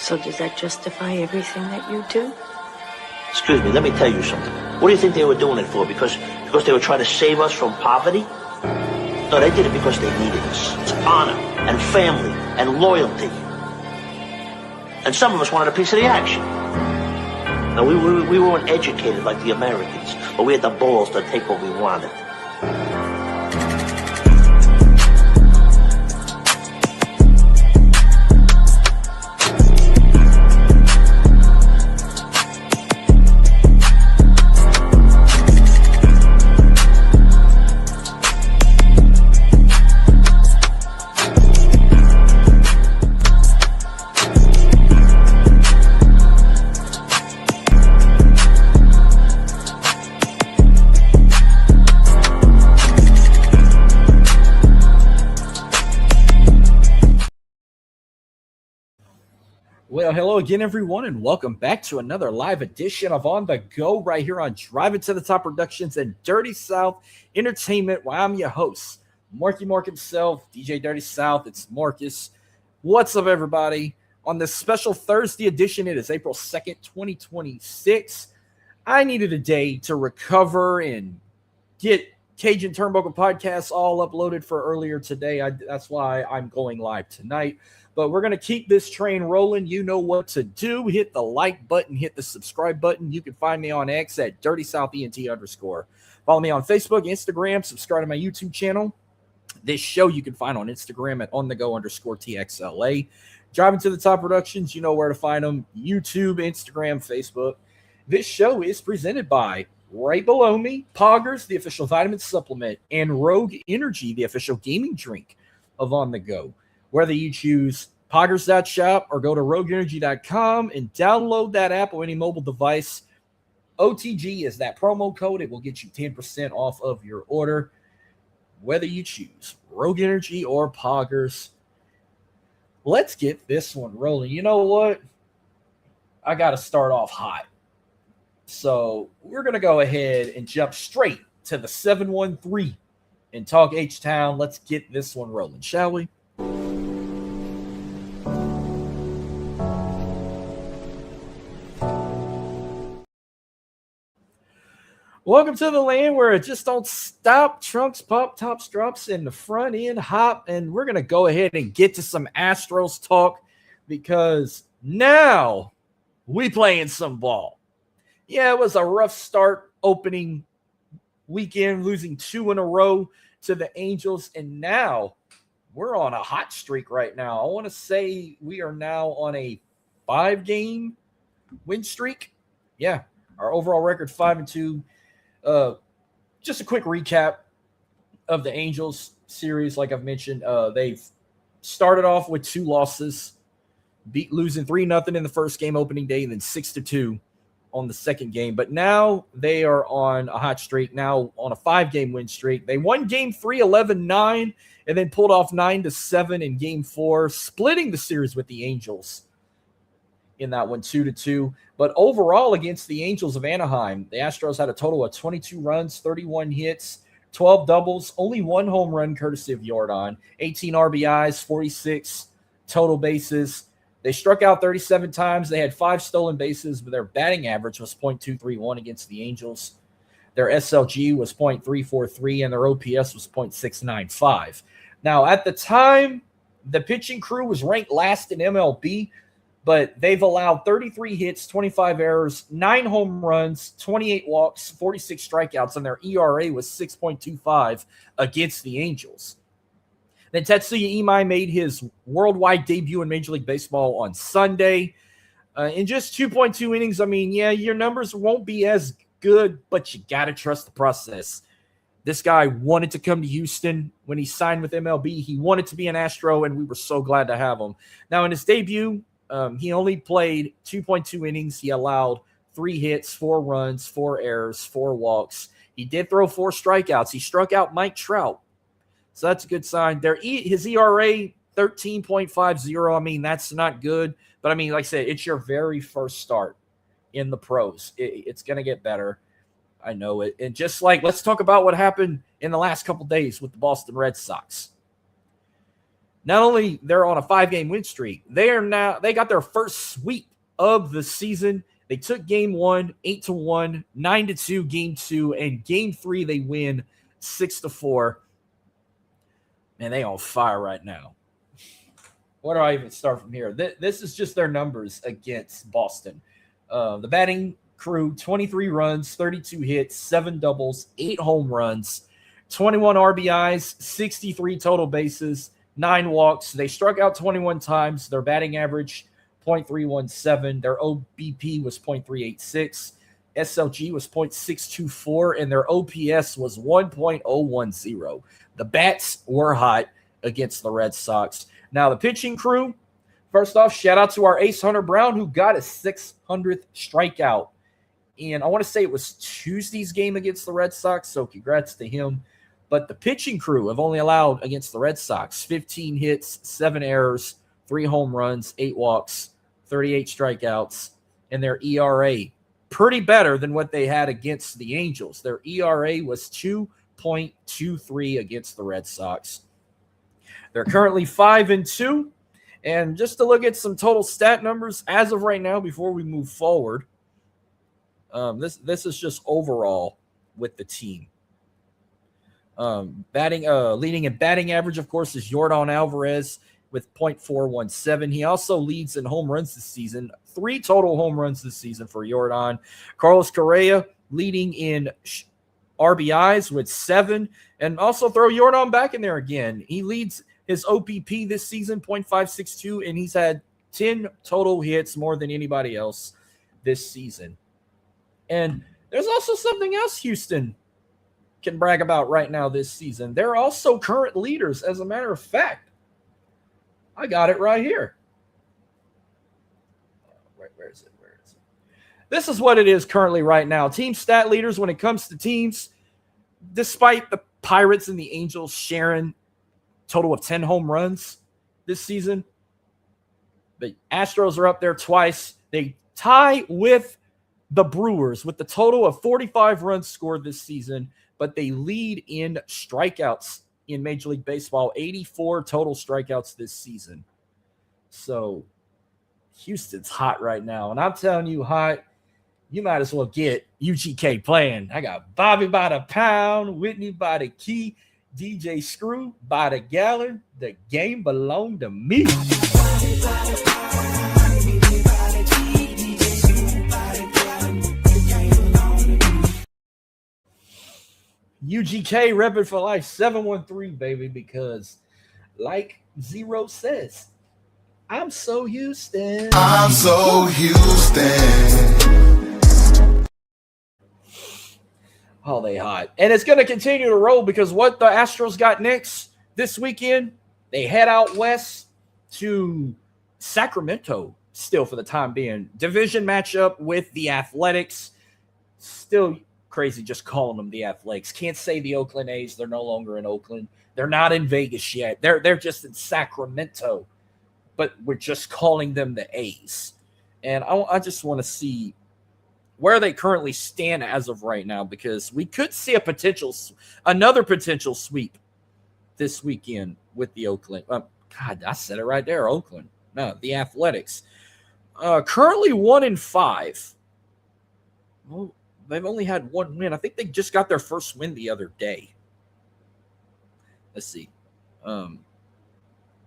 So does that justify everything that you do? Excuse me, let me tell you something. What do you think they were doing it for? Because they were trying to save us from poverty? No, they did it because they needed us. It's honor and family and loyalty. And some of us wanted a piece of the action. Now, we weren't educated like the Americans, but we had the balls to take what we wanted. Well, hello again, everyone, and welcome back to another live edition of On The Go right here on Driving to the Top Productions and Dirty South Entertainment. Well, I'm your host, Marky Mark himself, DJ Dirty South. It's Marcus. What's up, everybody? On this special Thursday edition, it is April 2nd, 2026. I needed a day to recover and get Cajun Turnbuckle Podcast all uploaded for earlier today. That's why I'm going live tonight. But we're going to keep this train rolling. You know what to do. Hit the like button. Hit the subscribe button. You can find me on X at DirtySouthENT_. Follow me on Facebook, Instagram. Subscribe to my YouTube channel. This show you can find on Instagram at OnTheGo_TXLA. Driving to the Top Productions, you know where to find them. YouTube, Instagram, Facebook. This show is presented by, right below me, POGGERS, the official vitamin supplement, and Rogue Energy, the official gaming drink of On The Go. Whether you choose poggers.shop or go to rogueenergy.com and download that app on any mobile device, OTG is that promo code. It will get you 10% off of your order, whether you choose Rogue Energy or Poggers. Let's get this one rolling. You know what? I got to start off hot. So we're going to go ahead and jump straight to the 713 and talk H-Town. Let's get this one rolling, shall we? Welcome to the land where it just don't stop. Trunks pop, tops drops, and the front end hop. And we're going to go ahead and get to some Astros talk because now we playing some ball. Yeah, it was a rough start opening weekend, losing 2 in a row to the Angels. And now we're on a hot streak right now. I want to say we are now on a 5-game win streak. Yeah, our overall record 5-2. Just a quick recap of the Angels series. Like I've mentioned, they've started off with 2 losses, losing 3-0 in the first game opening day, and then 6-2 on the second game. But now they are on a hot streak, now on a 5-game win streak. They won game 3, 11-9, and then pulled off 9-7 in game 4, splitting the series with the Angels in that one, 2-2. But overall, against the Angels of Anaheim, the Astros had a total of 22 runs, 31 hits, 12 doubles, only 1 home run courtesy of Jordan, 18 RBIs, 46 total bases. They struck out 37 times. They had 5 stolen bases, but their batting average was .231 against the Angels. Their SLG was .343, and their OPS was .695. Now, at the time, the pitching crew was ranked last in MLB, but they've allowed 33 hits, 25 errors, 9 home runs, 28 walks, 46 strikeouts, and their ERA was 6.25 against the Angels. Then Tetsuya Imai made his worldwide debut in Major League Baseball on Sunday. In just 2.2 innings, I mean, yeah, your numbers won't be as good, but you got to trust the process. This guy wanted to come to Houston when he signed with MLB. He wanted to be an Astro, and we were so glad to have him. Now, in his debut, he only played 2.2 innings. He allowed 3 hits, 4 runs, 4 errors, 4 walks. He did throw 4 strikeouts. He struck out Mike Trout. So that's a good sign. His ERA, 13.50. I mean, that's not good. But, I mean, like I said, it's your very first start in the pros. It's going to get better. I know it. And just like, let's talk about what happened in the last couple days with the Boston Red Sox. Not only they're on a 5-game win streak, they got their first sweep of the season. They took game 1, 8-1, 9-2, game 2, and game 3 they win 6-4. Man, they on fire right now. Where do I even start from here? This is just their numbers against Boston. The batting crew, 23 runs, 32 hits, 7 doubles, 8 home runs, 21 RBIs, 63 total bases, 9 walks. They struck out 21 times. Their batting average, .317. Their OBP was .386. SLG was .624, and their OPS was 1.010. The bats were hot against the Red Sox. Now, the pitching crew, first off, shout out to our ace Hunter Brown, who got his 600th strikeout. And I want to say it was Tuesday's game against the Red Sox, so congrats to him. But the pitching crew have only allowed against the Red Sox 15 hits, 7 errors, 3 home runs, 8 walks, 38 strikeouts, and their ERA pretty better than what they had against the Angels. Their ERA was 2.23 against the Red Sox. They're currently 5-2. And just to look at some total stat numbers as of right now before we move forward, this is just overall with the team. Leading in batting average, of course, is Yordan Alvarez with .417. He also leads in home runs this season. 3 total home runs this season for Yordan. Carlos Correa leading in RBIs with 7. And also throw Yordan back in there again. He leads his OPP this season, .562, and he's had 10 total hits, more than anybody else this season. And there's also something else Houston can brag about right now this season. They're also current leaders, as a matter of fact. I got it right here. Where is it? This is what it is currently right now. Team stat leaders when it comes to teams, despite the Pirates and the Angels sharing total of 10 home runs this season. The Astros are up there twice. They tie with the Brewers with the total of 45 runs scored this season, but they lead in strikeouts in Major League Baseball, 84 total strikeouts this season. So Houston's hot right now. And I'm telling you, hot, you might as well get UGK playing. I got Bobby by the pound, Whitney by the key, DJ Screw by the gallon. The game belonged to me. UGK repping for life, 713, baby, because like Zero says, I'm so Houston. I'm so Houston. Oh, they hot. And it's going to continue to roll because what the Astros got next this weekend, they head out west to Sacramento still for the time being. Division matchup with the Athletics. Still crazy just calling them the Athletics. Can't say the Oakland A's. They're no longer in Oakland. They're not in Vegas yet. They're just in Sacramento. But we're just calling them the A's. And I just want to see where they currently stand as of right now, because we could see another potential sweep this weekend with the Oakland. God, I said it right there, Oakland. No, the Athletics. Currently 1-5. Well, they've only had 1 win. I think they just got their first win the other day. Let's see.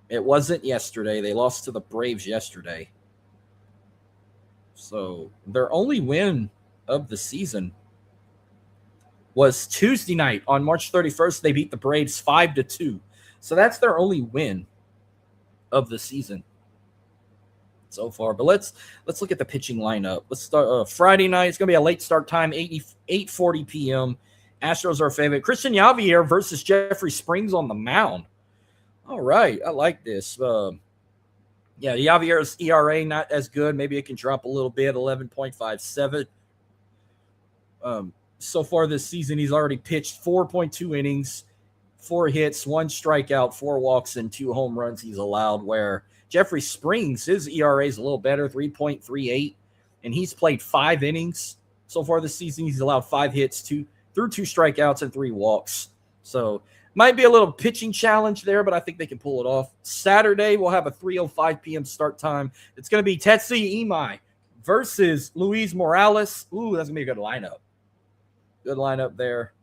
It wasn't yesterday. They lost to the Braves yesterday. So their only win of the season was Tuesday night on March 31st. They beat the Braves 5-2. So that's their only win of the season so far. But let's look at the pitching lineup. Let's start Friday night. It's going to be a late start time, 8:40 p.m. Astros are favorite. Christian Javier versus Jeffrey Springs on the mound. All right, I like this. Yeah, Javier's ERA not as good. Maybe it can drop a little bit, 11.57. So far this season, he's already pitched 4.2 innings, 4 hits, 1 strikeout, 4 walks, and 2 home runs he's allowed, where Jeffrey Springs, his ERA is a little better, 3.38, and he's played 5 innings so far this season. He's allowed 5 hits, 2 strikeouts, and 3 walks. So Might be a little pitching challenge there, but I think they can pull it off. Saturday, we'll have a 3:05 p.m. start time. It's going to be Tetsuya Imai versus Luis Morales. Ooh, that's going to be a good lineup. Good lineup there.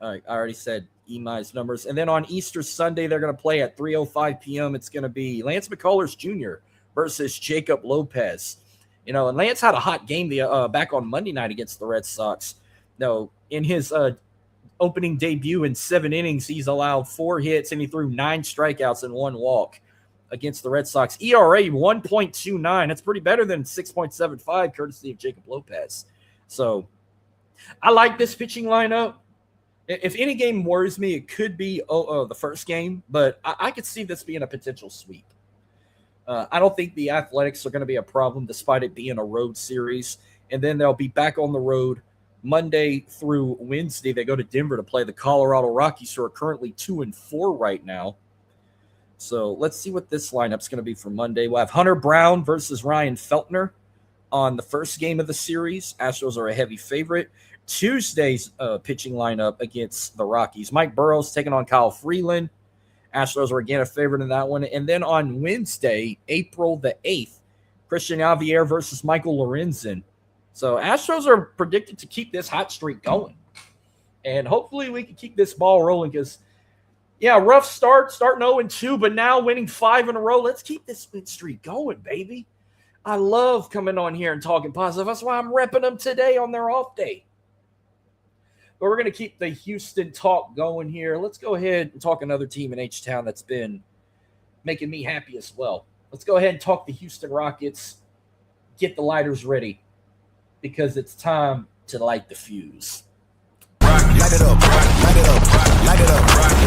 All right, I already said Imai's numbers. And then on Easter Sunday, they're going to play at 3:05 p.m. It's going to be Lance McCullers Jr. versus Jacob Lopez. And Lance had a hot game back on Monday night against the Red Sox. No, in his opening debut in 7 innings, he's allowed 4 hits and he threw 9 strikeouts and 1 walk against the Red Sox. ERA 1.29. That's pretty better than 6.75, courtesy of Jacob Lopez. So I like this pitching lineup. If any game worries me, it could be the first game, but I could see this being a potential sweep. I don't think the Athletics are going to be a problem despite it being a road series. And then they'll be back on the road Monday through Wednesday. They go to Denver to play the Colorado Rockies, who are currently 2-4 right now. So let's see what this lineup's going to be for Monday. We'll have Hunter Brown versus Ryan Feltner on the first game of the series. Astros are a heavy favorite. Tuesday's pitching lineup against the Rockies. Mike Burrows taking on Kyle Freeland. Astros are again a favorite in that one. And then on Wednesday, April the 8th, Christian Javier versus Michael Lorenzen. So Astros are predicted to keep this hot streak going. And hopefully we can keep this ball rolling because, rough start, starting 0-2, but now winning 5 in a row. Let's keep this win streak going, baby. I love coming on here and talking positive. That's why I'm repping them today on their off day. But we're going to keep the Houston talk going here. Let's go ahead and talk another team in H-Town that's been making me happy as well. Let's go ahead and talk the Houston Rockets. Get the lighters ready, because it's time to light the fuse. Light it up, light it up, light it up,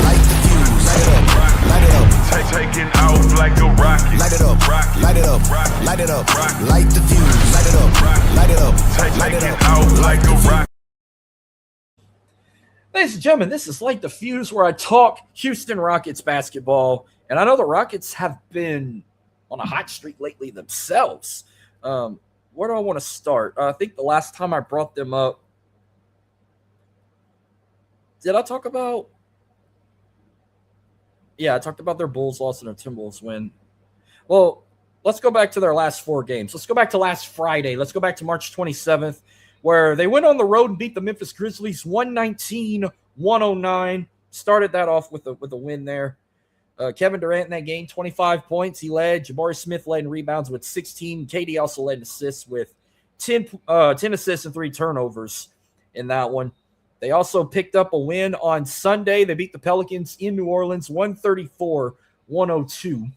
light the fuse, light it up, light it up. Taking out like a rocket. Light it up, light it up, light it up, light the fuse, light it up, light it up, light it up, out like a rocket. Ladies and gentlemen, this is Light the Fuse, where I talk Houston Rockets basketball. And I know the Rockets have been on a hot streak lately themselves. Where do I want to start? I think the last time I brought them up, did I talk about? Yeah, I talked about their Bulls loss and their Timberwolves win. Well, let's go back to their last 4 games. Let's go back to last Friday. Let's go back to March 27th, where they went on the road and beat the Memphis Grizzlies 119-109. Started that off with a win there. Kevin Durant in that game, 25 points. He led. Jabari Smith led in rebounds with 16. KD also led in assists with 10 assists and 3 turnovers in that one. They also picked up a win on Sunday. They beat the Pelicans in New Orleans 134-102.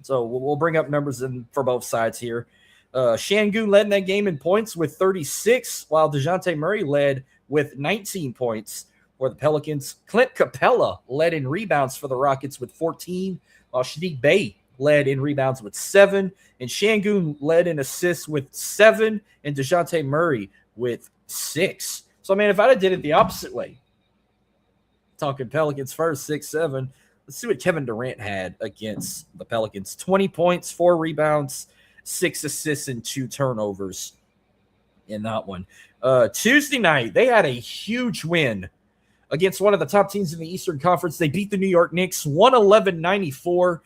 So we'll bring up numbers for both sides here. Şengün led in that game in points with 36, while DeJounte Murray led with 19 points for the Pelicans. Clint Capella led in rebounds for the Rockets with 14, while Sadiq Bey led in rebounds with 7, and Şengün led in assists with 7, and DeJounte Murray with 6. So, man, if I'd have did it the opposite way, talking Pelicans first, 6-7, let's see what Kevin Durant had against the Pelicans. 20 points, 4 rebounds, 6 assists, and 2 turnovers in that one. Tuesday night, they had a huge win against one of the top teams in the Eastern Conference. They beat the New York Knicks 111-94.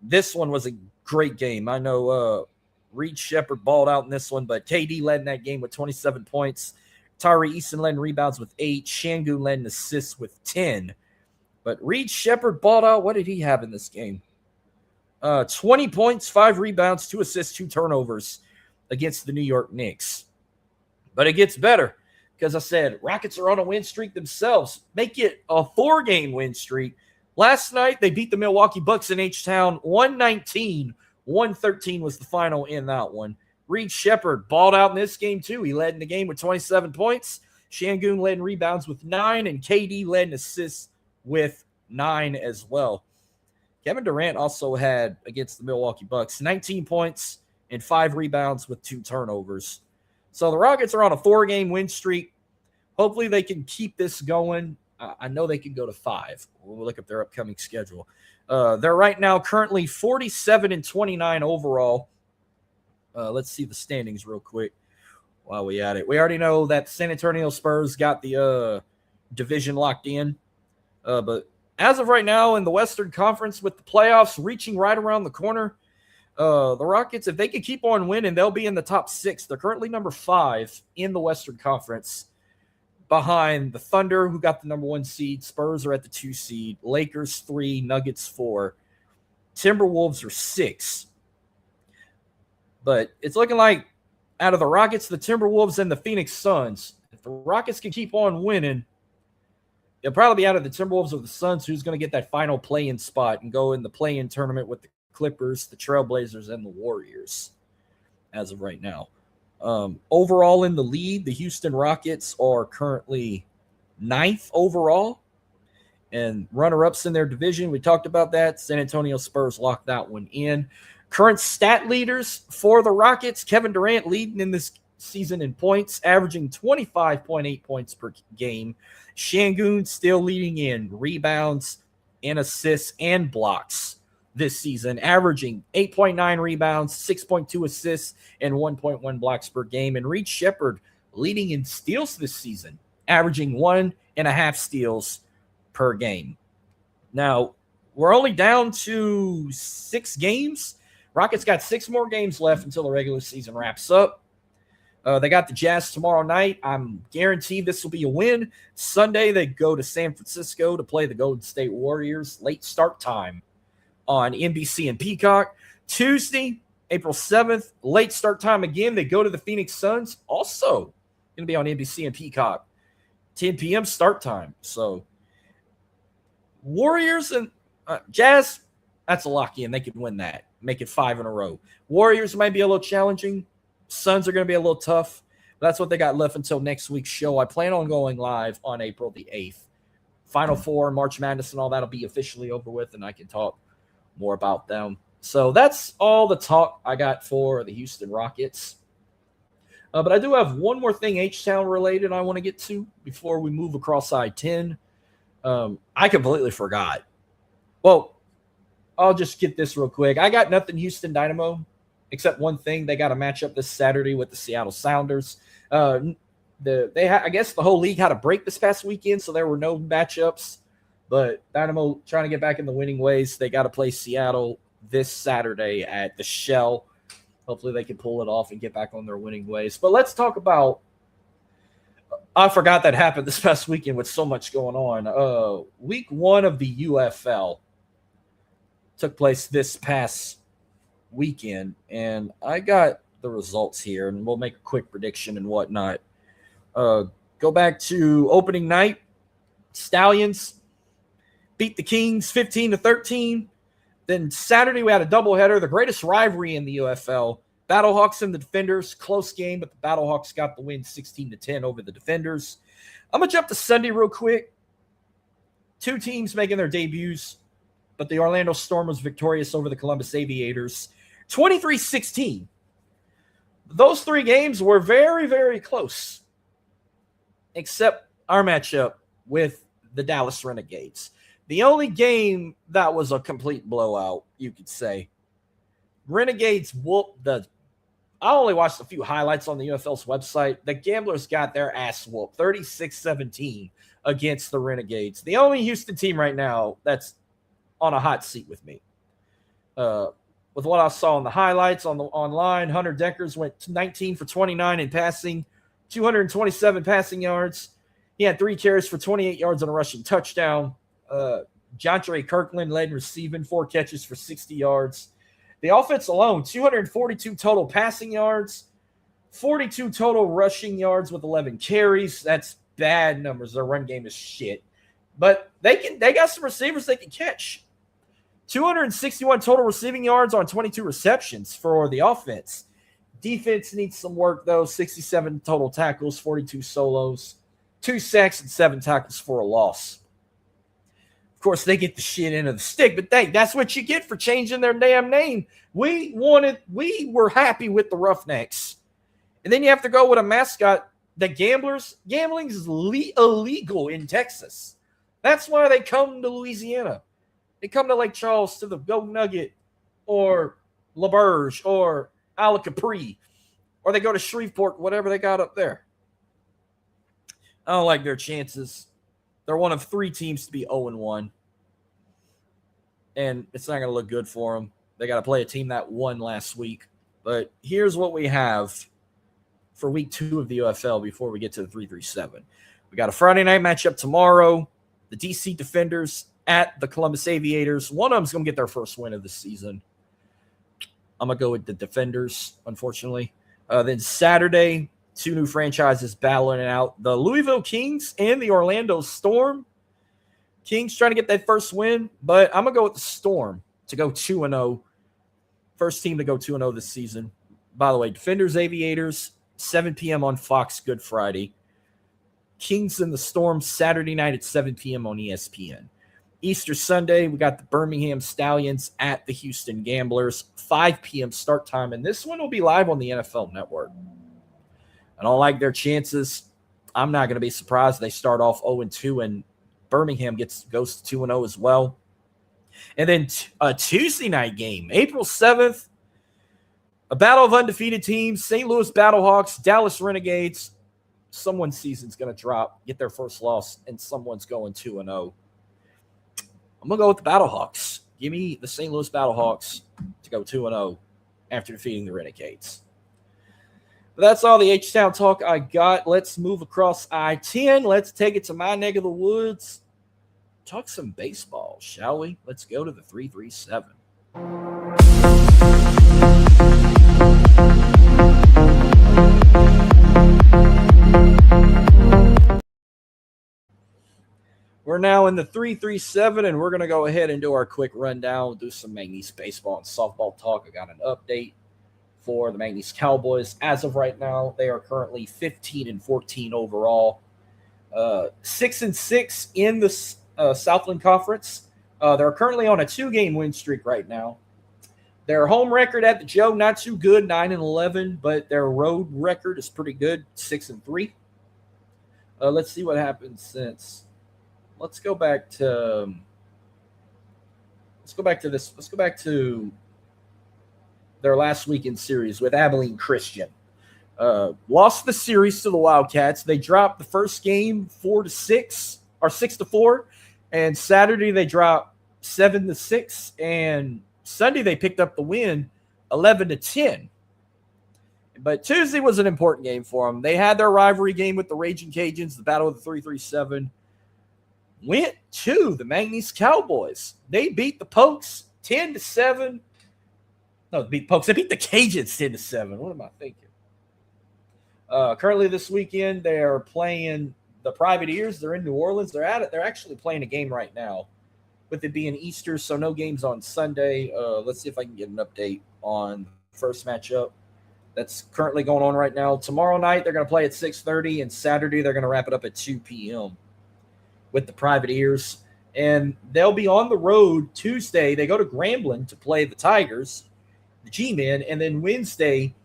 This one was a great game. I know Reed Shepherd balled out in this one, but KD led in that game with 27 points. Tyree Easton led in rebounds with 8. Şengün led in assists with 10. But Reed Shepherd balled out. What did he have in this game? 20 points, 5 rebounds, 2 assists, 2 turnovers against the New York Knicks. But it gets better because I said Rockets are on a win streak themselves. Make it a 4-game win streak. Last night, they beat the Milwaukee Bucks in H-Town 119-113 was the final in that one. Reed Shepherd balled out in this game, too. He led in the game with 27 points. Şengün led in rebounds with 9, and KD led in assists with 9 as well. Kevin Durant also had, against the Milwaukee Bucks, 19 points and 5 rebounds with 2 turnovers. So the Rockets are on a 4-game win streak. Hopefully they can keep this going. I know they can go to 5. We'll look at their upcoming schedule. They're right now currently 47-29 overall. Let's see the standings real quick while we at it. We already know that San Antonio Spurs got the division locked in. But as of right now in the Western Conference with the playoffs reaching right around the corner, the Rockets, if they can keep on winning, they'll be in the top 6. They're currently number 5 in the Western Conference behind the Thunder, who got the number 1 seed. Spurs are at the 2 seed. Lakers 3, Nuggets 4. Timberwolves are 6. But it's looking like out of the Rockets, the Timberwolves, and the Phoenix Suns, if the Rockets can keep on winning, it'll probably be out of the Timberwolves or the Suns who's going to get that final play-in spot and go in the play-in tournament with the Clippers, the Trailblazers, and the Warriors as of right now. Overall in the lead, the Houston Rockets are currently 9th overall. And runner-ups in their division, we talked about that. San Antonio Spurs locked that one in. Current stat leaders for the Rockets, Kevin Durant leading in this season in points, averaging 25.8 points per game. Şengün still leading in rebounds and assists and blocks this season, averaging 8.9 rebounds, 6.2 assists, and 1.1 blocks per game. And Reed Shepherd leading in steals this season, averaging 1.5 steals per game. Now, we're only down to 6 games. Rockets got 6 more games left until the regular season wraps up. They got the Jazz tomorrow night. I'm guaranteed this will be a win. Sunday, they go to San Francisco to play the Golden State Warriors. Late start time on NBC and Peacock. Tuesday, April 7th, late start time again. They go to the Phoenix Suns. Also going to be on NBC and Peacock. 10 p.m. start time. So Warriors and Jazz, that's a lock in. They could win that. Make it 5 in a row. Warriors might be a little challenging. Suns are going to be a little tough. That's what they got left until next week's show. I plan on going live on April the 8th. Final Four, March Madness, and all that will be officially over with, and I can talk more about them. So that's all the talk I got for the Houston Rockets. But I do have one more thing H-Town related I want to get to before we move across I-10. I completely forgot. Well, I'll just get this real quick. I got nothing Houston Dynamo, except one thing. They got a matchup this Saturday with the Seattle Sounders. I guess the whole league had a break this past weekend, so there were no matchups. But Dynamo trying to get back in the winning ways. They got to play Seattle this Saturday at the Shell. Hopefully they can pull it off and get back on their winning ways. But let's talk about – I forgot that happened this past weekend with so much going on. Week 1 of the UFL took place this past weekend, and I got the results here, and we'll make a quick prediction and whatnot. Go back to opening night. Stallions beat the Kings 15-13. Then Saturday we had a doubleheader, the greatest rivalry in the UFL. Battlehawks and the Defenders, close game, but the Battlehawks got the win 16-10 over the Defenders. I'm going to jump to Sunday real quick. 2 teams making their debuts, but the Orlando Storm was victorious over the Columbus Aviators, 23-16. Those 3 games were very, very close, except our matchup with the Dallas Renegades. The only game that was a complete blowout, you could say. Renegades whooped the – I only watched a few highlights on the UFL's website. The Gamblers got their ass whooped, 36-17 against the Renegades. The only Houston team right now that's on a hot seat with me. With what I saw in the highlights online, Hunter Deckers went 19 for 29 in passing, 227 passing yards. He had 3 carries for 28 yards and a rushing touchdown. Jontre Kirkland led in receiving, 4 catches for 60 yards. The offense alone, 242 total passing yards, 42 total rushing yards with 11 carries. That's bad numbers. Their run game is shit. But they got some receivers they can catch. 261 total receiving yards on 22 receptions for the offense. Defense needs some work, though. 67 total tackles, 42 solos, 2 sacks, and 7 tackles for a loss. Of course, they get the shit into the stick, but that's what you get for changing their damn name. We were happy with the Roughnecks. And then you have to go with a mascot, the Gamblers. Gambling is illegal in Texas. That's why they come to Louisiana. They come to Lake Charles to the Golden Nugget or LaBerge or Isle Capri, or they go to Shreveport, whatever they got up there. I don't like their chances. They're one of 3 teams to be 0-1. And it's not going to look good for them. They got to play a team that won last week. But here's what we have for week 2 of the UFL before we get to the 3-3-7. We got a Friday night matchup tomorrow. The DC Defenders at the Columbus Aviators. One of them's going to get their first win of the season. I'm going to go with the Defenders, unfortunately. Then Saturday, 2 new franchises battling it out. The Louisville Kings and the Orlando Storm. Kings trying to get that first win, but I'm going to go with the Storm to go 2-0. First team to go 2-0 this season. By the way, Defenders, Aviators, 7 p.m. on Fox Good Friday. Kings and the Storm Saturday night at 7 p.m. on ESPN. Easter Sunday, we got the Birmingham Stallions at the Houston Gamblers, 5 p.m. start time, and this one will be live on the NFL Network. I don't like their chances. I'm not going to be surprised if they start off 0-2 and Birmingham goes to 2-0 as well. And then a Tuesday night game, April 7th, a battle of undefeated teams, St. Louis Battlehawks, Dallas Renegades. Someone's season's going to drop, get their first loss, and someone's going 2-0. I'm going to go with the Battlehawks. Give me the St. Louis Battlehawks to go 2-0 after defeating the Renegades. But that's all the H-Town talk I got. Let's move across I-10. Let's take it to my neck of the woods. Talk some baseball, shall we? Let's go to the 3-3-7. We're now in the 3-3-7, and we're going to go ahead and do our quick rundown, do some Magnies baseball and softball talk. I got an update for the Magnies Cowboys. As of right now, they are currently 15-14 overall, 6-6 in the Southland Conference. They're currently on a 2-game win streak right now. Their home record at the Geaux, not too good, 9-11, but their road record is pretty good, 6-3. Let's see what happens since. Let's go back to this. Let's go back to their last weekend series with Abilene Christian. Lost the series to the Wildcats. They dropped the first game 4-6 or 6-4, and Saturday they dropped 7-6, and Sunday they picked up the win 11-10. But Tuesday was an important game for them. They had their rivalry game with the Raging Cajuns, the Battle of the 3-3-7. Went to the Magnies Cowboys. They beat the Pokes 10-7. No, they beat the Pokes. They beat the Cajuns 10-7. What am I thinking? Currently this weekend, they are playing the Privateers. They're in New Orleans. They're at it. They're actually playing a game right now, with it being Easter, so no games on Sunday. Let's see if I can get an update on the first matchup that's currently going on right now. Tomorrow night, they're going to play at 6:30, and Saturday, they're going to wrap it up at 2 p.m. with the Privateers. And they'll be on the road Tuesday. They go to Grambling to play the Tigers, the G-Men, and then Wednesday,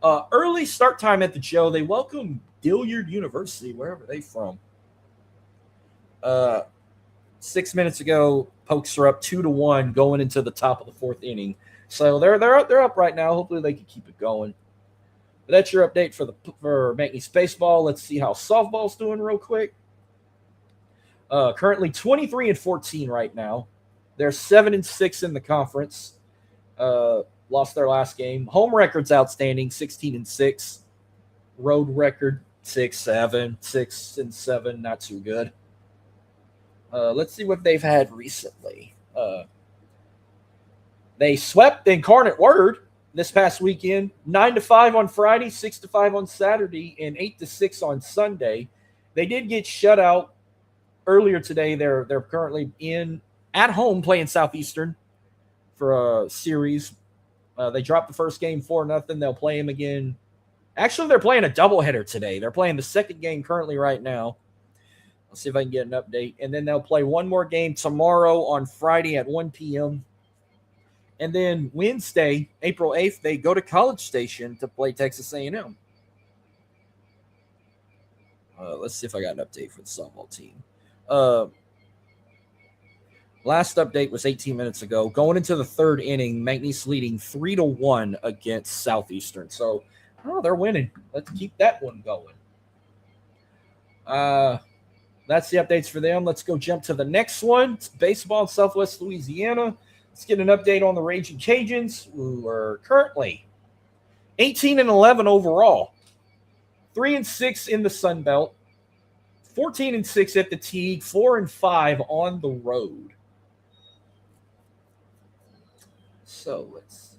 early start time at the Geaux. They welcome Dillard University, wherever they're from. 6 minutes ago, Pokes are up 2-1 going into the top of the 4th inning. So they're up right now. Hopefully they can keep it going. But that's your update for Magnies baseball. Let's see how softball's doing real quick. Currently 23-14 right now. They're 7-6 in the conference. Lost their last game. Home record's outstanding, 16-6. Road record 6-7. 6-7, not too good. Let's see what they've had recently. They swept Incarnate Word this past weekend, 9-5 on Friday, 6-5 on Saturday, and 8-6 on Sunday. They did get shut out earlier today. They're currently at home playing Southeastern for a series. They dropped the first game 4-0. They'll play them again. Actually, they're playing a doubleheader today. They're playing the second game currently right now. Let's see if I can get an update. And then they'll play one more game tomorrow on Friday at 1 p.m. And then Wednesday, April 8th, they go to College Station to play Texas A&M. Let's see if I got an update for the softball team. Last update was 18 minutes ago. Going into the 3rd inning, Magnies leading 3-1 against Southeastern. So, they're winning. Let's keep that one going. that's the updates for them. Let's go jump to the next one. It's baseball in Southwest Louisiana. Let's get an update on the Raging Cajuns, who are currently 18-11 overall, 3-6 in the Sun Belt, 14-6 at the Teague, 4-5 on the road. So let's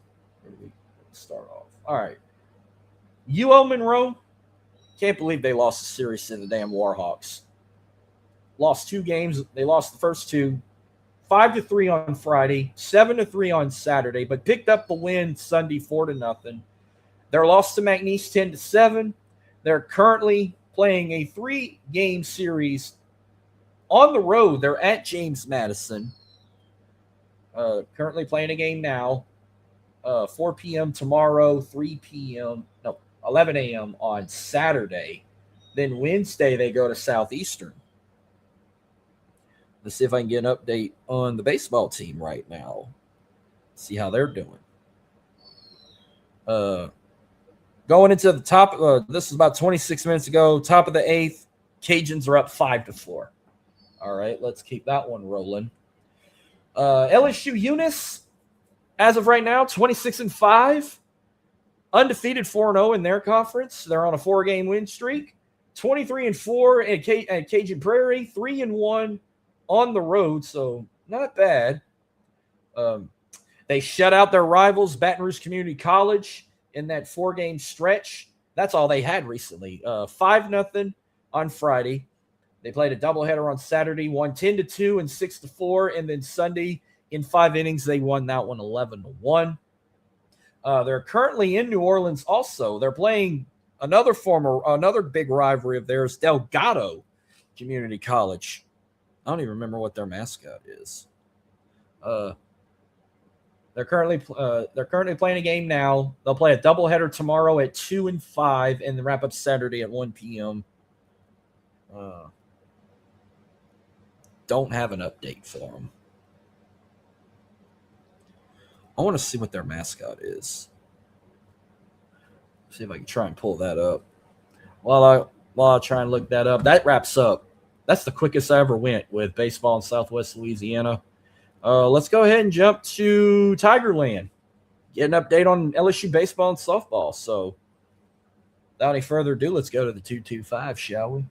start off. All right. UL Monroe, can't believe they lost a series to the damn Warhawks. Lost 2 games. They lost the first 2, 5-3 on Friday, 7-3 on Saturday, but picked up the win Sunday 4-0. Their loss to McNeese 10-7. They're currently playing a 3-game series on the road. They're at James Madison. Currently playing a game now. 4 p.m. tomorrow, 11 a.m. on Saturday. Then Wednesday they go to Southeastern. Let's see if I can get an update on the baseball team right now. See how they're doing. Going into the top, this is about 26 minutes ago, top of the 8th, Cajuns are up 5-4. All right, let's keep that one rolling. LSU Eunice, as of right now, 26-5, undefeated 4-0 in their conference. They're on a 4-game win streak. 23-4 at Cajun Prairie, 3-1 on the road, so not bad. They shut out their rivals, Baton Rouge Community College, in that 4-game stretch. That's all they had recently. 5-0 on Friday. They played a doubleheader on Saturday, won 10-2 and 6-4, and then Sunday in 5 innings they won that one 11-1. They're currently in New Orleans also. They're playing another big rivalry of theirs, Delgado Community College. I don't even remember what their mascot is. They're currently playing a game now. They'll play a doubleheader tomorrow at 2 and 5, and then wrap up Saturday at 1 p.m. Don't have an update for them. I want to see what their mascot is. See if I can try and pull that up. While I try and look that up, that wraps up. That's the quickest I ever went with baseball in Southwest Louisiana. Let's go ahead and jump to Tigerland. Get an update on LSU baseball and softball. So, without any further ado, let's go to the 225, shall we?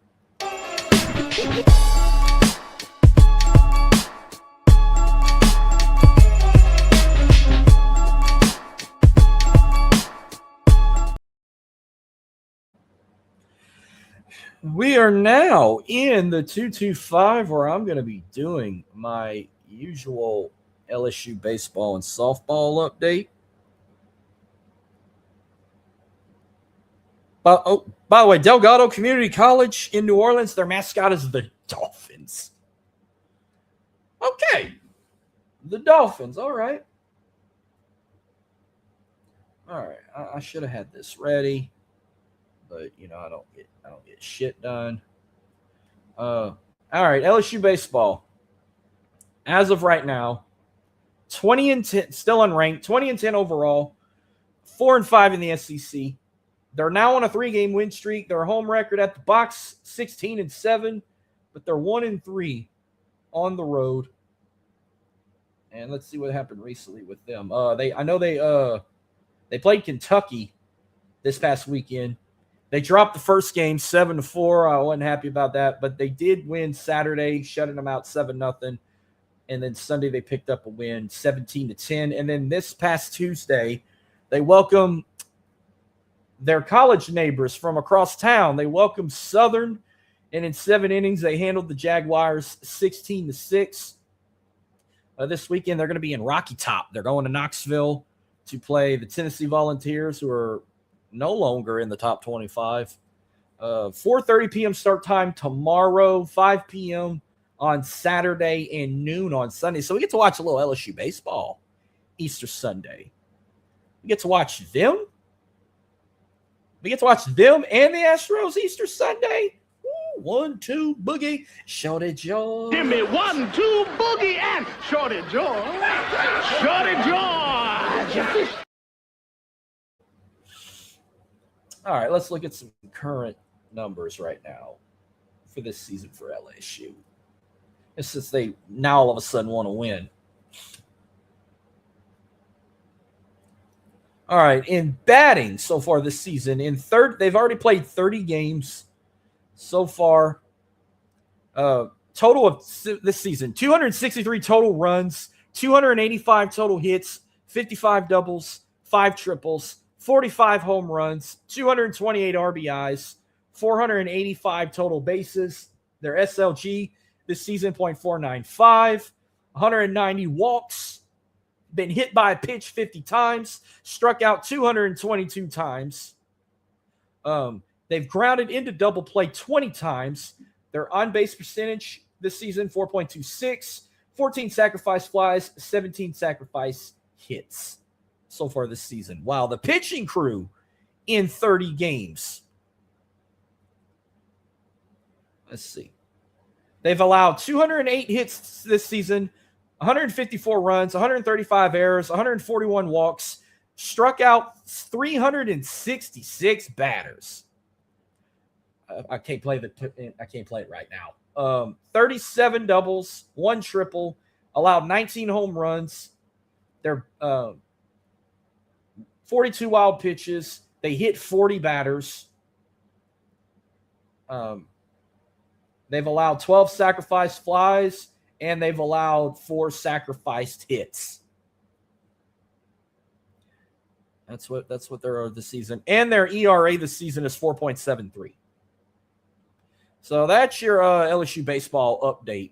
We are now in the 225, where I'm going to be doing my usual LSU baseball and softball update. By the way, Delgado Community College in New Orleans, their mascot is the Dolphins. Okay. The Dolphins. All right. All right. I should have had this ready, but I don't get shit done. All right, LSU baseball. As of right now, 20-10, still unranked, 20-10 overall, 4-5 in the SEC. They're now on a 3-game win streak. Their home record at the box, 16-7, but they're 1-3 on the road. And let's see what happened recently with them. They played Kentucky this past weekend. They dropped the first game 7-4. I wasn't happy about that, but they did win Saturday, shutting them out 7-0. And then Sunday they picked up a win 17-10. And then this past Tuesday, they welcomed their college neighbors from across town. They welcomed Southern, and in 7 innings they handled the Jaguars 16-6. This weekend they're going to be in Rocky Top. They're going to Knoxville to play the Tennessee Volunteers, who are no longer in the top 25. 4:30 p.m. start time tomorrow, 5 p.m. on Saturday, and noon on Sunday. So we get to watch a little LSU baseball Easter Sunday. We get to watch them. We get to watch them and the Astros Easter Sunday. 1-2 boogie, Shorty George. Give me 1-2 boogie and Shorty George. Shorty George. All right, let's look at some current numbers right now for this season for LSU. It's just they now all of a sudden want to win. All right, in batting so far this season, they've already played 30 games so far. Total of this season, 263 total runs, 285 total hits, 55 doubles, 5 triples, 45 home runs, 228 RBIs, 485 total bases. Their SLG this season, .495, 190 walks, been hit by a pitch 50 times, struck out 222 times. They've grounded into double play 20 times. Their on-base percentage this season, 4.26, 14 sacrifice flies, 17 sacrifice hits so far this season. Wow, the pitching crew in 30 games. Let's see. They've allowed 208 hits this season, 154 runs, 135 errors, 141 walks, struck out 366 batters. I can't play it right now. 37 doubles, 1 triple, allowed 19 home runs. They're 42 wild pitches. They hit 40 batters. They've allowed 12 sacrifice flies, and they've allowed 4 sacrificed hits. That's what they're this season. And their ERA this season is 4.73. So that's your LSU baseball update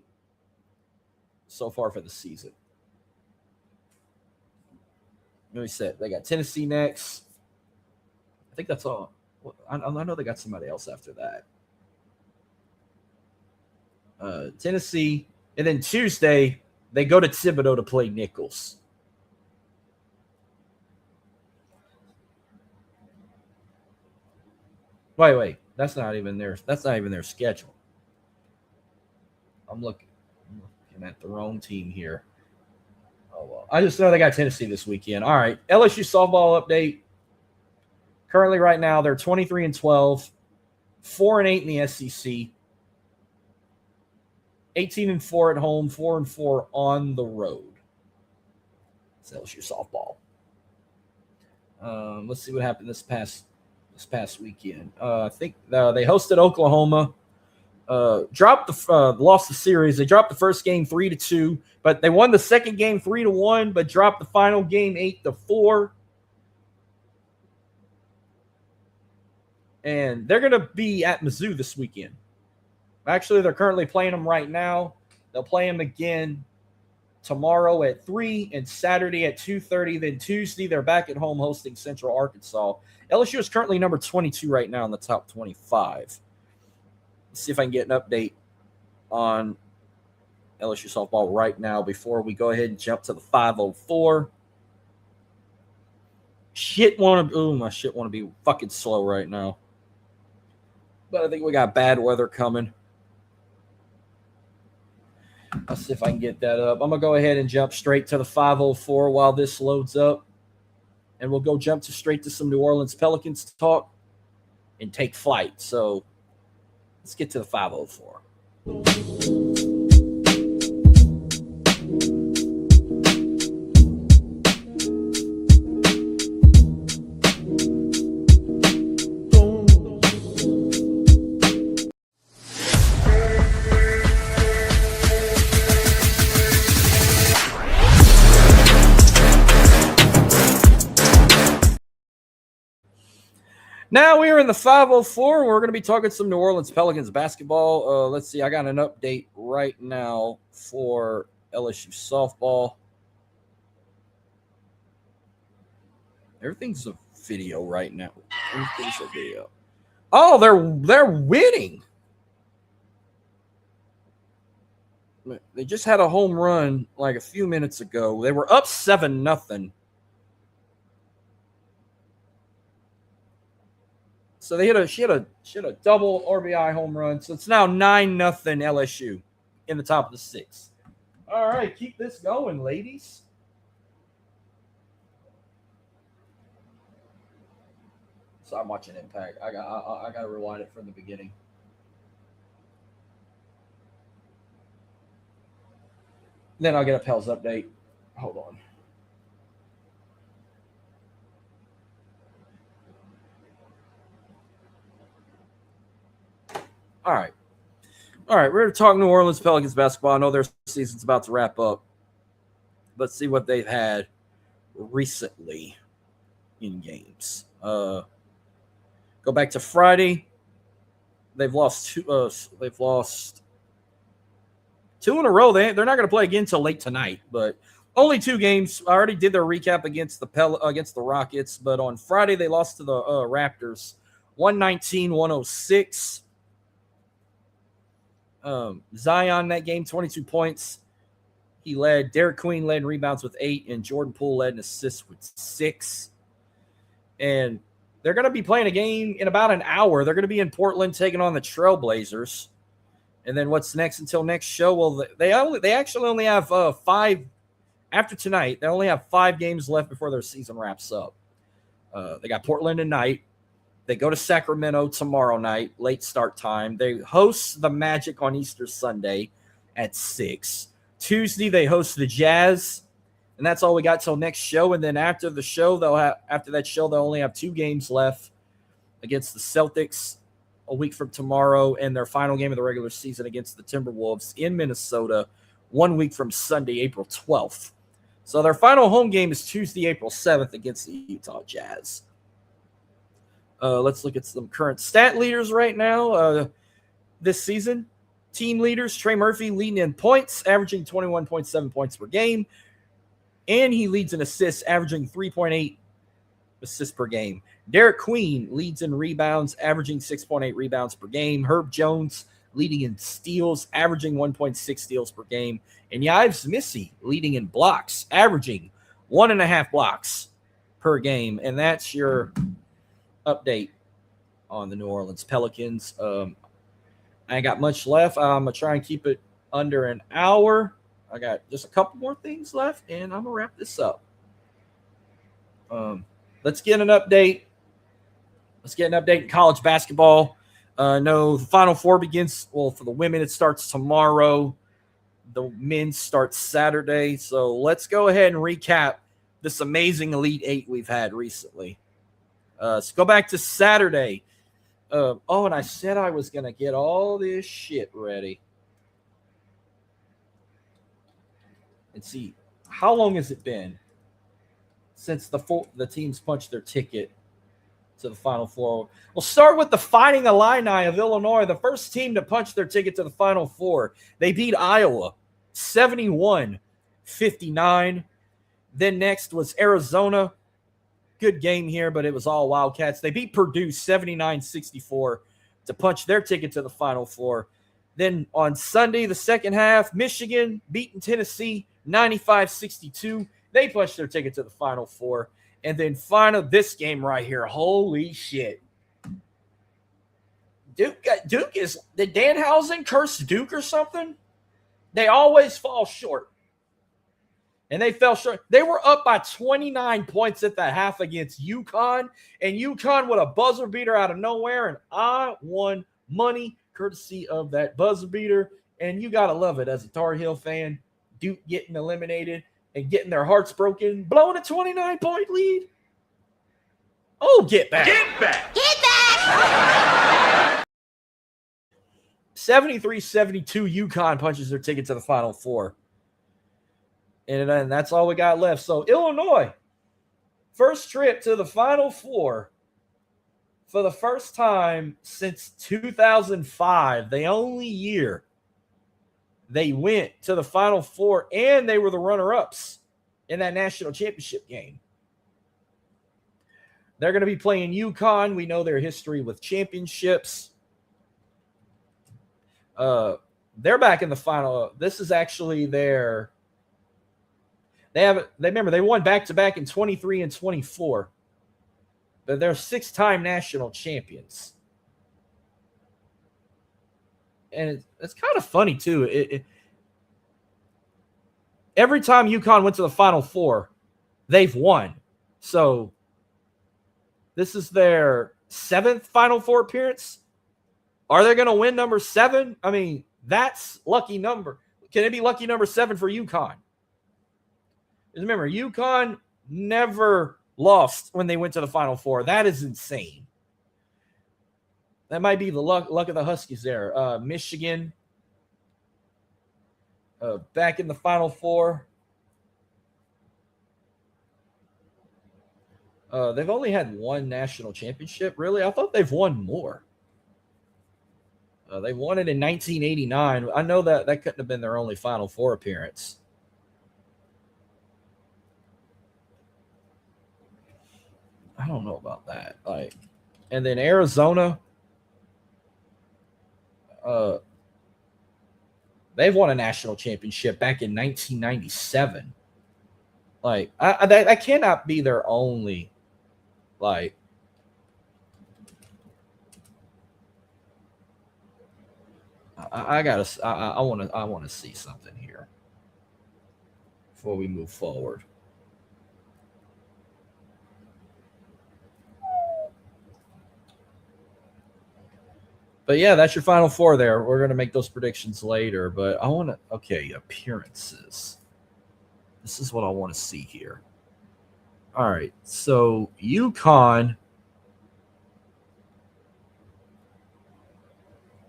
so far for the season. Let me say they got Tennessee next. I think that's all. I know they got somebody else after that. Tennessee, and then Tuesday they go to Thibodeau to play Nichols. Wait. That's not even their schedule. I'm looking at the wrong team here. Oh well. I just know they got Tennessee this weekend. All right. LSU softball update. Currently right now they're 23-12, 4-8 in the SEC. 18-4 at home, 4-4 on the road. It's LSU softball. Let's see what happened this past weekend. I think they hosted Oklahoma. Lost the series. They dropped the first game 3-2, but they won the second game 3-1, but dropped the final game 8-4. And they're going to be at Mizzou this weekend. Actually, they're currently playing them right now. They'll play them again tomorrow at 3 and Saturday at 2:30. Then Tuesday, they're back at home hosting Central Arkansas. LSU is currently number 22 right now in the top 25. Let's see if I can get an update on LSU softball right now before we go ahead and jump to the 504. My shit want to be fucking slow right now. But I think we got bad weather coming. Let's see if I can get that up. I'm going to go ahead and jump straight to the 504 while this loads up. And we'll go straight to some New Orleans Pelicans talk and take flight. So let's get to the 504. Now we are in the 504. We're going to be talking some New Orleans Pelicans basketball. Let's see. I got an update right now for LSU softball. Everything's a video right now. Everything's a video. Oh, they're winning. They just had a home run like a few minutes ago. They were up 7-0. So she had a double RBI home run. So it's now 9-0 LSU in the top of the 6. All right, keep this going, ladies. So I'm watching Impact. I got to rewind it from the beginning. Then I'll get a Pels update. Hold on. All right. We're going to talk New Orleans Pelicans basketball. I know their season's about to wrap up. Let's see what they've had recently in games. Go back to Friday. They've lost two in a row. They're not going to play again until late tonight, but only 2 games. I already did their recap against the Rockets, but on Friday they lost to the Raptors 119-106. Zion that game, 22 points. He led. Derek Queen led in rebounds with 8, and Jordan Poole led in assists with 6. And they're going to be playing a game in about an hour. They're going to be in Portland taking on the Trailblazers. And then what's next until next show? Well, they actually only have 5 after tonight. They only have 5 games left before their season wraps up. They got Portland tonight. They go to Sacramento tomorrow night, late start time. They host the Magic on Easter Sunday at 6. Tuesday, they host the Jazz, and that's all we got till next show. And then after the show, they'll only have 2 games left against the Celtics a week from tomorrow, and their final game of the regular season against the Timberwolves in Minnesota 1 week from Sunday, April 12th. So their final home game is Tuesday, April 7th against the Utah Jazz. Let's look at some current stat leaders right now this season. Team leaders, Trey Murphy leading in points, averaging 21.7 points per game. And he leads in assists, averaging 3.8 assists per game. Derek Queen leads in rebounds, averaging 6.8 rebounds per game. Herb Jones leading in steals, averaging 1.6 steals per game. And Yves Missy leading in blocks, averaging 1.5 blocks per game. And that's your update on the New Orleans Pelicans. I ain't got much left. I'm going to try and keep it under an hour. I got just a couple more things left, and I'm going to wrap this up. Let's get an update. Let's get an update in college basketball. No, the Final Four begins, well, for the women, it starts tomorrow. The men start Saturday. So let's go ahead and recap this amazing Elite Eight we've had recently. Let's go back to Saturday. And I said I was going to get all this shit ready. And see, how long has it been since the teams punched their ticket to the Final Four? We'll start with the Fighting Illini of Illinois, the first team to punch their ticket to the Final Four. They beat Iowa 71-59. Then next was Arizona. Good game here, but it was all Wildcats. They beat Purdue 79-64 to punch their ticket to the Final Four. Then on Sunday, the second half, Michigan beating Tennessee 95-62. They punched their ticket to the Final Four. And then final, this game right here. Holy shit. Duke is, did Danhausen curse Duke or something? They always fall short. And they fell short. They were up by 29 points at the half against UConn. And UConn with a buzzer beater out of nowhere. And I won money courtesy of that buzzer beater. And you got to love it as a Tar Heel fan. Duke getting eliminated and getting their hearts broken. Blowing a 29-point lead. Oh, get back. Get back. Get back! 73-72, UConn punches their ticket to the Final Four. And that's all we got left. So Illinois, first trip to the Final Four for the first time since 2005. The only year they went to the Final Four, and they were the runner-ups in that national championship game. They're going to be playing UConn. We know their history with championships. They're back in the final. This is actually their... Remember, they won back-to-back in 23 and 24. But they're 6-time national champions. And it's kind of funny, too. Every time UConn went to the Final Four, they've won. So this is their 7th Final Four appearance. Are they going to win number 7? I mean, that's lucky number. Can it be lucky number 7 for UConn? Remember, UConn never lost when they went to the Final Four. That is insane. That might be the luck of the Huskies there. Michigan back in the Final Four. They've only had one national championship. Really? I thought they've won more. They won it in 1989. I know that couldn't have been their only Final Four appearance. I don't know about that. And then Arizona, they've won a national championship back in 1997. That cannot be their only. I want to see something here before we move forward. But yeah, that's your Final Four there. We're going to make those predictions later, but I want to, okay, appearances. This is what I want to see here. All right, so UConn.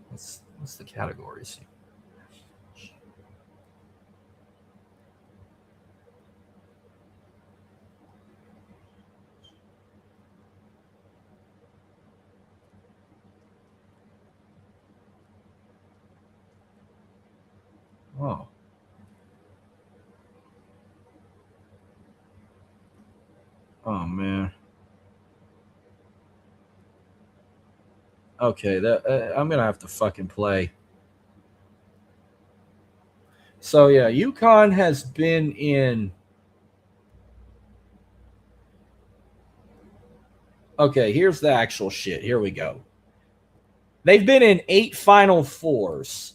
What's the categories here? Oh. Oh man. Okay, I'm gonna have to fucking play. So yeah, UConn has been in. Okay, here's the actual shit. Here we go. They've been in 8 Final Fours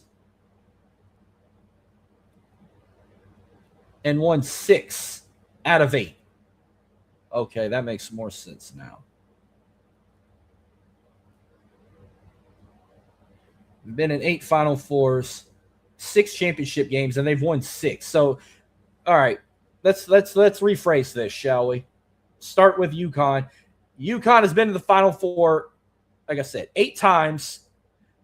and won 6 out of 8. Okay, that makes more sense now. Been in 8 Final Fours, 6 championship games, and they've won 6. So, all right, let's rephrase this, shall we? Start with UConn. UConn has been to the Final Four, like I said, 8 times,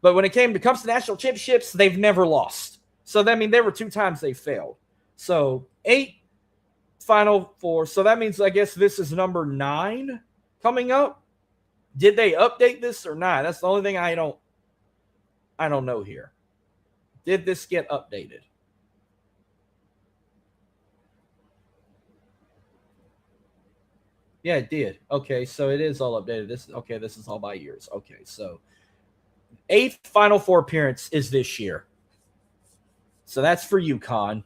but when it comes to national championships, they've never lost. So that means there were 2 times they failed. So 8 Final Four. So that means I guess this is number 9 coming up. Did they update this or not? That's the only thing I don't know here. Did this get updated? Yeah, it did. Okay, so it is all updated. This is all by years. Okay, so 8th Final Four appearance is this year. So that's for UConn.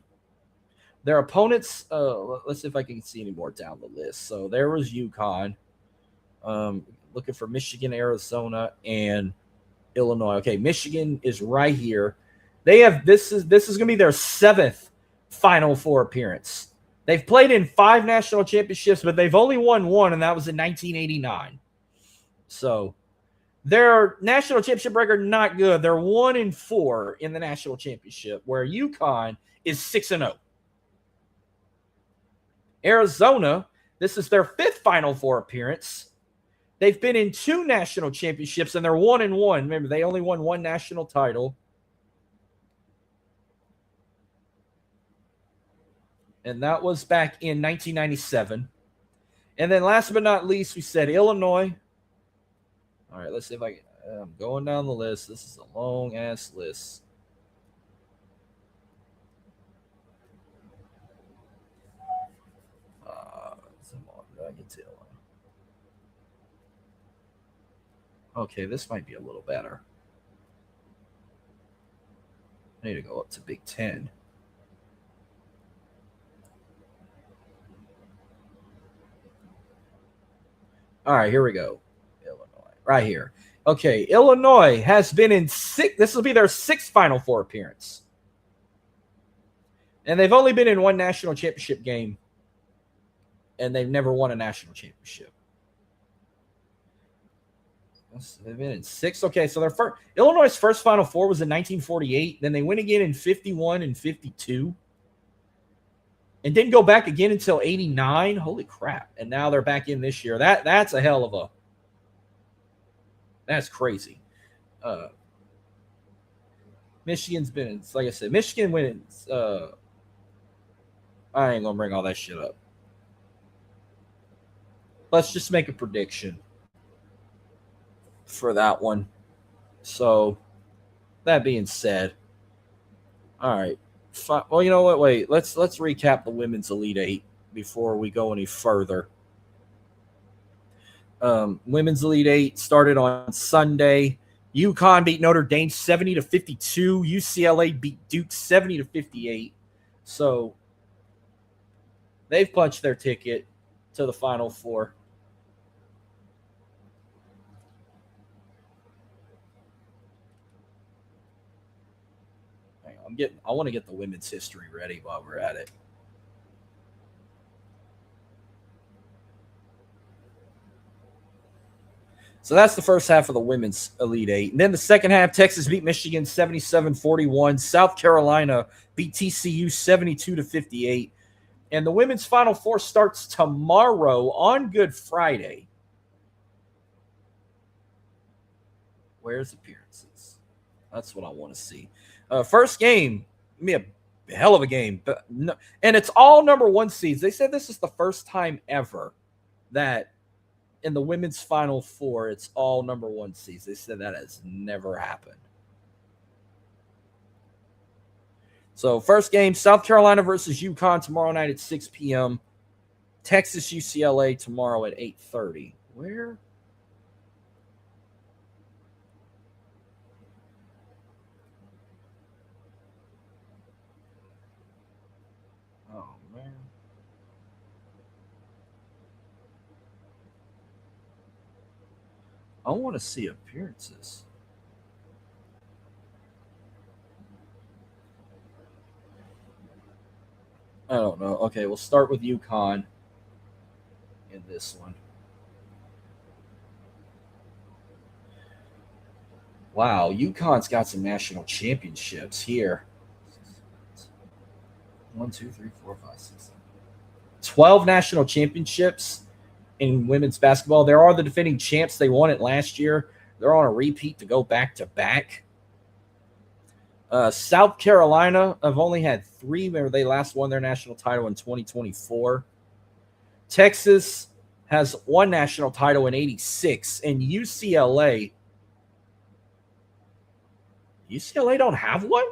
Their opponents, let's see if I can see any more down the list. So there was UConn. Looking for Michigan, Arizona, and Illinois. Okay, Michigan is right here. They have this is going to be their 7th Final Four appearance. They've played in 5 national championships, but they've only won 1, and that was in 1989. So their national championship record not good. They're 1-4 in the national championship, where UConn is 6-0. Arizona, this is their 5th Final Four appearance. They've been in 2 national championships, and they're 1-1. Remember, they only won 1 national title. And that was back in 1997. And then last but not least, we said Illinois. All right, let's see if I can. I'm going down the list. This is a long-ass list. I can tell. Okay, this might be a little better. I need to go up to Big Ten. All right, here we go. Illinois, right here. Okay, Illinois has been in 6. This will be their 6th Final Four appearance. And they've only been in 1 national championship game. And they've never won a national championship. They've been in 6. Okay, so their Illinois' first Final Four was in 1948. Then they went again in 51 and 52. And didn't go back again until 89. Holy crap. And now they're back in this year. That's a hell of a – that's crazy. Michigan's been in – like I said, Michigan wins I ain't going to bring all that shit up. Let's just make a prediction for that one. So, that being said, all right. Well, you know what? Wait, let's recap the women's Elite Eight before we go any further. Women's Elite Eight started on Sunday. UConn beat Notre Dame 70-52. UCLA beat Duke 70-58. So they've punched their ticket to the Final Four. I want to get the women's history ready while we're at it. So that's the first half of the women's Elite Eight. And then the second half, Texas beat Michigan 77-41. South Carolina beat TCU 72-58. And the women's Final Four starts tomorrow on Good Friday. Where's appearances? That's what I want to see. First game, be a hell of a game. But no, and it's all number 1 seeds. They said this is the first time ever that in the women's Final Four, it's all number 1 seeds. They said that has never happened. So first game, South Carolina versus UConn tomorrow night at 6 p.m. Texas UCLA tomorrow at 8:30. Where? Oh, man. I want to see appearances. I don't know. Okay, we'll start with UConn in this one. Wow, UConn's got some national championships here. 1, 2, 3, 4, 5, 6, 7. 12 national championships in women's basketball. There are the defending champs. They won it last year. They're on a repeat to go back-to-back. South Carolina have only had 3. Remember, they last won their national title in 2024. Texas has 1 national title in 86. And UCLA don't have one?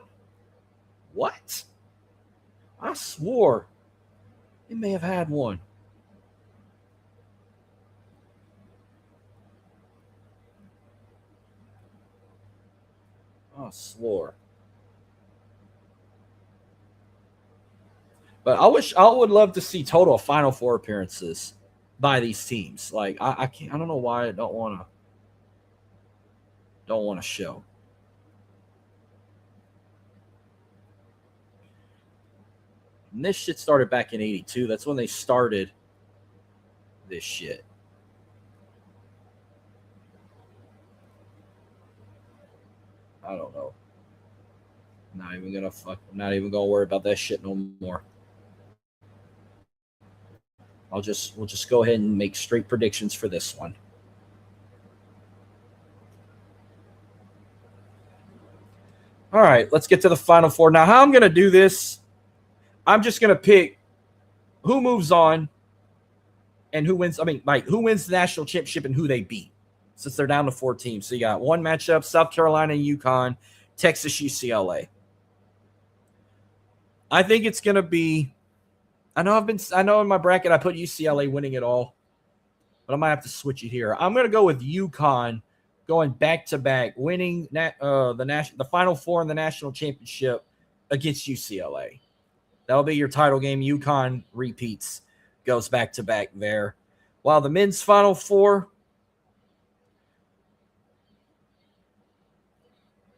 What? I swore they may have had one. I swore. But I would love to see total Final Four appearances by these teams. Like I can't. I don't know why I don't want to show. And this shit started back in 82. That's when they started this shit. I don't know. Not even gonna worry about that shit no more. We'll just go ahead and make straight predictions for this one. All right, let's get to the Final Four. Now, how I'm going to do this, I'm just going to pick who moves on and who wins. I mean, like, who wins the national championship and who they beat, since they're down to 4 teams. So you got one matchup, South Carolina, UConn, Texas, UCLA. I think it's going to be – I know in my bracket I put UCLA winning it all, but I might have to switch it here. I'm going to go with UConn going back-to-back, winning the Final Four in the national championship against UCLA. That'll be your title game. UConn repeats, goes back-to-back there. While the men's Final Four,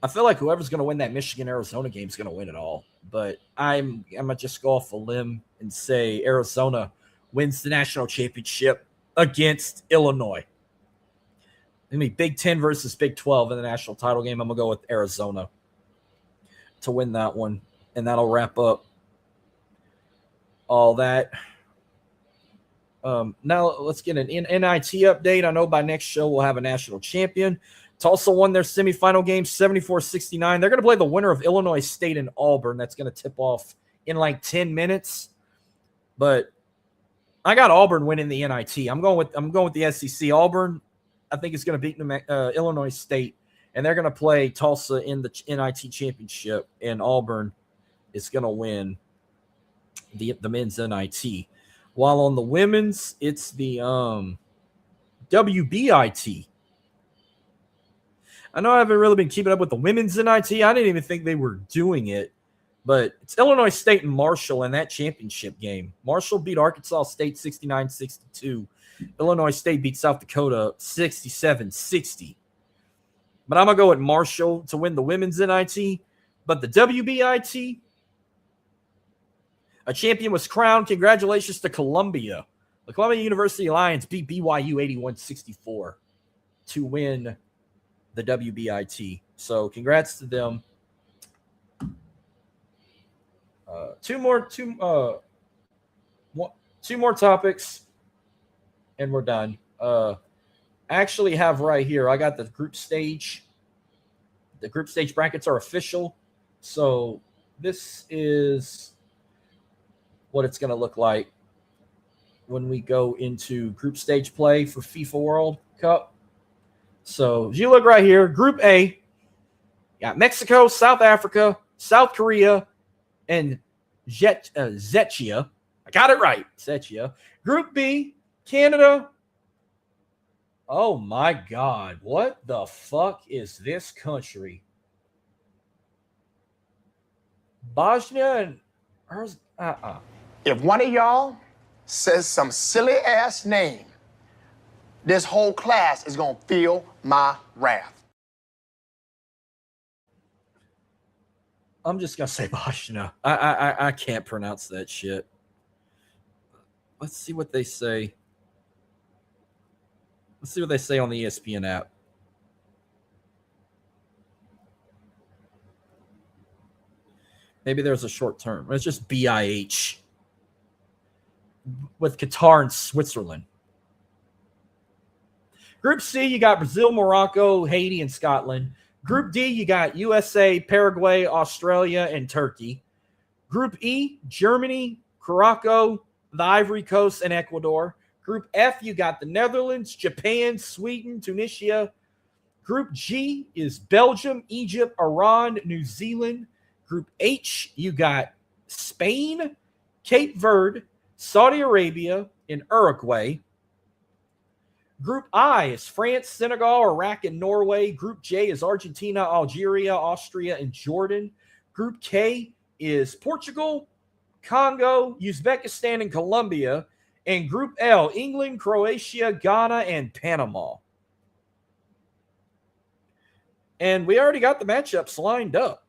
I feel like whoever's going to win that Michigan-Arizona game is going to win it all. But I'm going to just go off a limb and say Arizona wins the national championship against Illinois. going to be Big 10 versus Big 12 in the national title game. I'm going to go with Arizona to win that one. And that'll wrap up all that. Now let's get an NIT update. I know by next show we'll have a national champion. Tulsa won their semifinal game 74-69. They're going to play the winner of Illinois State and Auburn. That's going to tip off in like 10 minutes. But I got Auburn winning the NIT. I'm going with the SEC. Auburn, I think, is going to beat Illinois State, and they're going to play Tulsa in the NIT championship, and Auburn is going to win the men's NIT. While on the women's, it's the WBIT. I know I haven't really been keeping up with the women's NIT. I didn't even think they were doing it, but it's Illinois State and Marshall in that championship game. Marshall beat Arkansas State 69-62. Illinois State beat South Dakota 67-60. But I'm going to go with Marshall to win the women's NIT. But the WBIT, a champion was crowned. Congratulations to Columbia. The Columbia University Lions beat BYU 81-64 to win the WBIT. So congrats to them. Two more topics, and we're done. I actually have right here, I got the group stage. The group stage brackets are official. So this is what it's going to look like when we go into group stage play for FIFA World Cup. So as you look right here, Group A, you got Mexico, South Africa, South Korea, and Czechia. I got it right, Czechia. Group B, Canada. Oh my God, what the fuck is this country? Bosnia and Herzegovina. If one of y'all says some silly ass name, this whole class is gonna feel my wrath. I'm just gonna say Bosnia. I can't pronounce that shit. Let's see what they say. Let's see what they say on the ESPN app. Maybe there's a short term. It's just BIH with Qatar and Switzerland. Group C, you got Brazil, Morocco, Haiti, and Scotland. Group D, you got USA, Paraguay, Australia, and Turkey. Group E, Germany, Morocco, the Ivory Coast, and Ecuador. Group F, you got the Netherlands, Japan, Sweden, Tunisia. Group G is Belgium, Egypt, Iran, New Zealand. Group H, you got Spain, Cape Verde, Saudi Arabia, and Uruguay. Group I is France, Senegal, Iraq, and Norway. Group J is Argentina, Algeria, Austria, and Jordan. Group K is Portugal, Congo, Uzbekistan, and Colombia. And Group L, England, Croatia, Ghana, and Panama. And we already got the matchups lined up.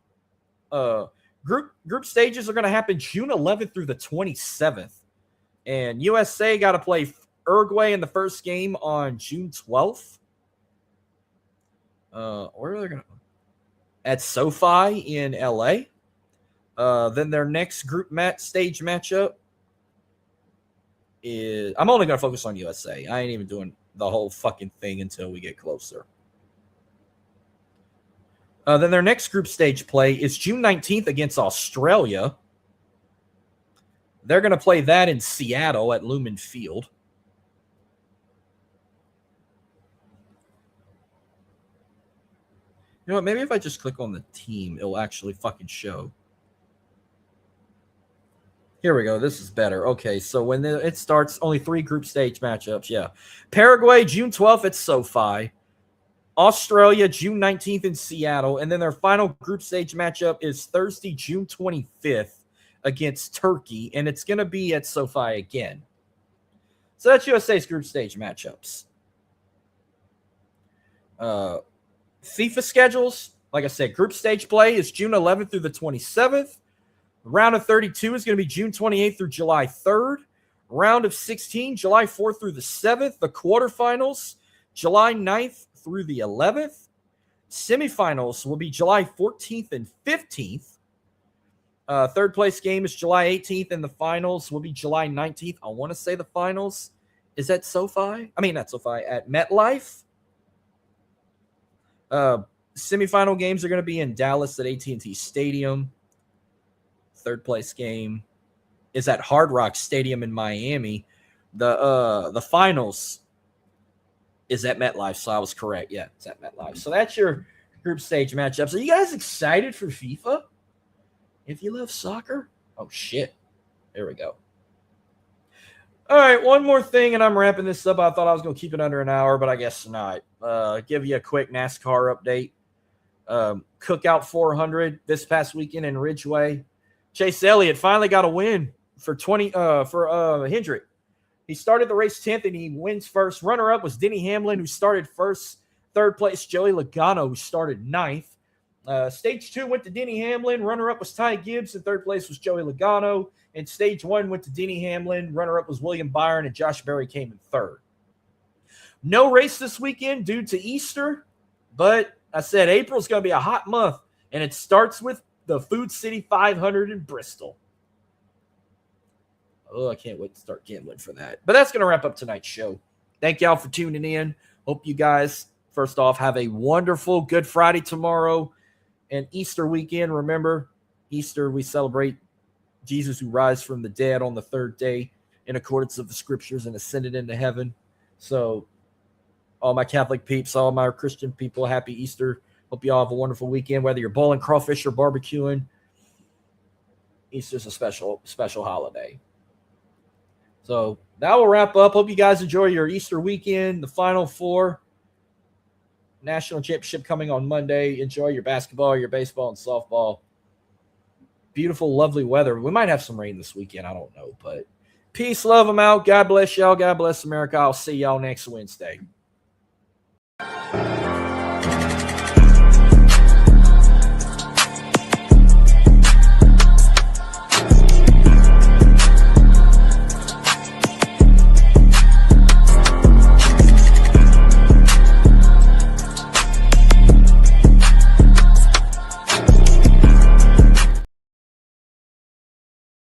Group stages are going to happen June 11th through the 27th. And USA got to play Uruguay in the first game on June 12th. Where are they going to? At SoFi in LA. Then their next group stage matchup is, I'm only going to focus on USA. I ain't even doing the whole fucking thing until we get closer. Then their next group stage play is June 19th against Australia. They're going to play that in Seattle at Lumen Field. You know what? Maybe if I just click on the team, it'll actually fucking show. Here we go. This is better. Okay, so when it starts, only 3 group stage matchups. Yeah. Paraguay, June 12th at SoFi. Australia, June 19th in Seattle. And then their final group stage matchup is Thursday, June 25th against Turkey. And it's going to be at SoFi again. So that's USA's group stage matchups. FIFA schedules, like I said, group stage play is June 11th through the 27th. Round of 32 is going to be June 28th through July 3rd. Round of 16, July 4th through the 7th. The quarterfinals, July 9th through the 11th. Semifinals will be July 14th and 15th. Third place game is July 18th, and the finals will be July 19th. I want to say the finals is at SoFi. I mean, not SoFi, at MetLife. Semifinal games are going to be in Dallas at AT&T Stadium. Third place game is at Hard Rock Stadium in Miami. The finals is at MetLife, so I was correct. Yeah, it's at MetLife. So that's your group stage matchups. Are you guys excited for FIFA? If you love soccer? Oh, shit. There we go. All right, one more thing, and I'm wrapping this up. I thought I was going to keep it under an hour, but I guess not. Give you a quick NASCAR update. Cookout 400 this past weekend in Ridgeway. Chase Elliott finally got a win for Hendrick. He started the race 10th, and he wins first. Runner-up was Denny Hamlin, who started first. Third place, Joey Logano, who started 9th. Stage 2 went to Denny Hamlin. Runner-up was Ty Gibbs, and third place was Joey Logano. And Stage 1 went to Denny Hamlin. Runner-up was William Byron, and Josh Berry came in third. No race this weekend due to Easter, but I said April's going to be a hot month, and it starts with the Food City 500 in Bristol. Oh, I can't wait to start gambling for that. But that's going to wrap up tonight's show. Thank y'all for tuning in. Hope you guys, first off, have a wonderful Good Friday tomorrow and Easter weekend. Remember, Easter, we celebrate Jesus who rise from the dead on the third day in accordance with the scriptures and ascended into heaven. So all my Catholic peeps, all my Christian people, happy Easter. Hope you all have a wonderful weekend, whether you're bowling, crawfish, or barbecuing. Easter's a special holiday. So that will wrap up. Hope you guys enjoy your Easter weekend, the Final Four. National Championship coming on Monday. Enjoy your basketball, your baseball, and softball. Beautiful, lovely weather. We might have some rain this weekend. I don't know. But peace, love them out. God bless y'all. God bless America. I'll see y'all next Wednesday.